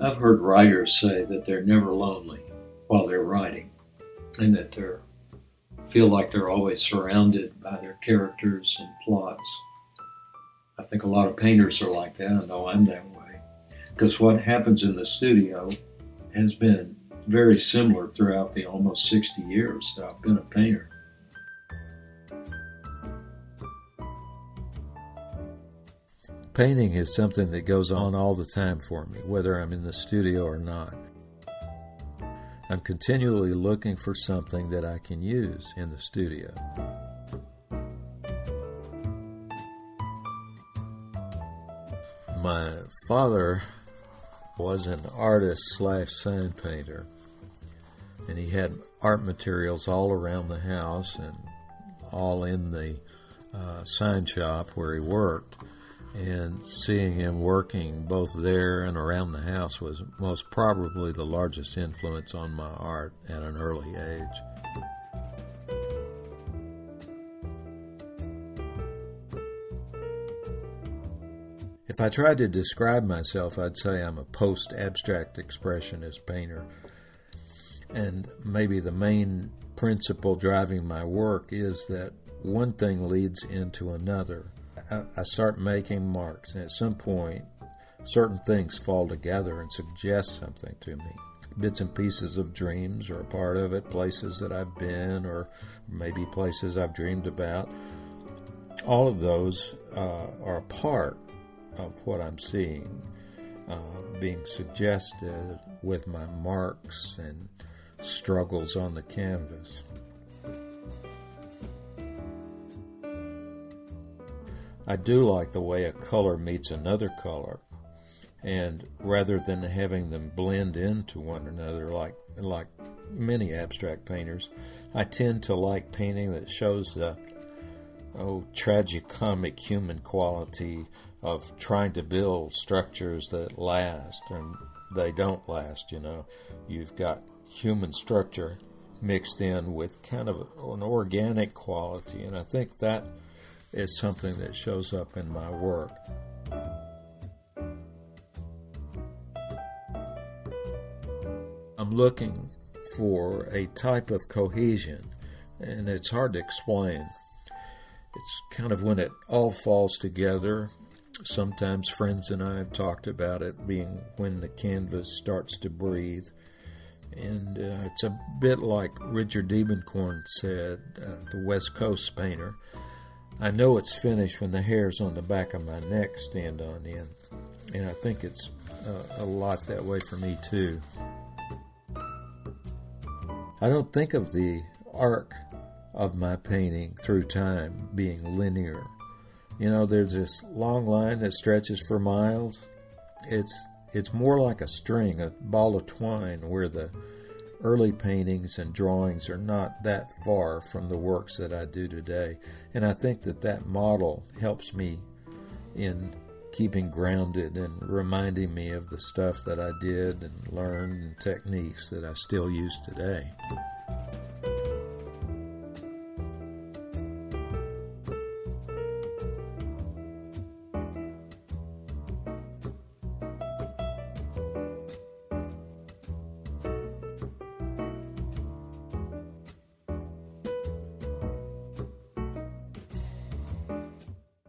I've heard writers say that they're never lonely while they're writing, and that they feel like they're always surrounded by their characters and plots. I think a lot of painters are like that. I know I'm that way. Because what happens in the studio has been very similar throughout the almost 60 years that I've been a painter. Painting is something that goes on all the time for me, whether I'm in the studio or not. I'm continually looking for something that I can use in the studio. My father was an artist / sign painter, and he had art materials all around the house and all in the sign shop where he worked. And seeing him working both there and around the house was most probably the largest influence on my art at an early age. If I tried to describe myself, I'd say I'm a post-abstract expressionist painter. And maybe the main principle driving my work is that one thing leads into another. I start making marks, and at some point, certain things fall together and suggest something to me. Bits and pieces of dreams are a part of it, places that I've been, or maybe places I've dreamed about. All of those are a part of what I'm seeing, being suggested with my marks and struggles on the canvas. I do like the way a color meets another color, and rather than having them blend into one another like many abstract painters, I tend to like painting that shows the tragicomic human quality of trying to build structures that last, and they don't last. You've got human structure mixed in with kind of an organic quality, and I think that is something that shows up in my work. I'm looking for a type of cohesion, and it's hard to explain. It's kind of when it all falls together. Sometimes friends and I have talked about it being when the canvas starts to breathe. And it's a bit like Richard Diebenkorn said, the West Coast painter. I know it's finished when the hairs on the back of my neck stand on end. And I think it's a lot that way for me too. I don't think of the arc of my painting through time being linear. There's this long line that stretches for miles. It's more like a string, a ball of twine, where the early paintings and drawings are not that far from the works that I do today. And I think that model helps me in keeping grounded and reminding me of the stuff that I did and learned and techniques that I still use today.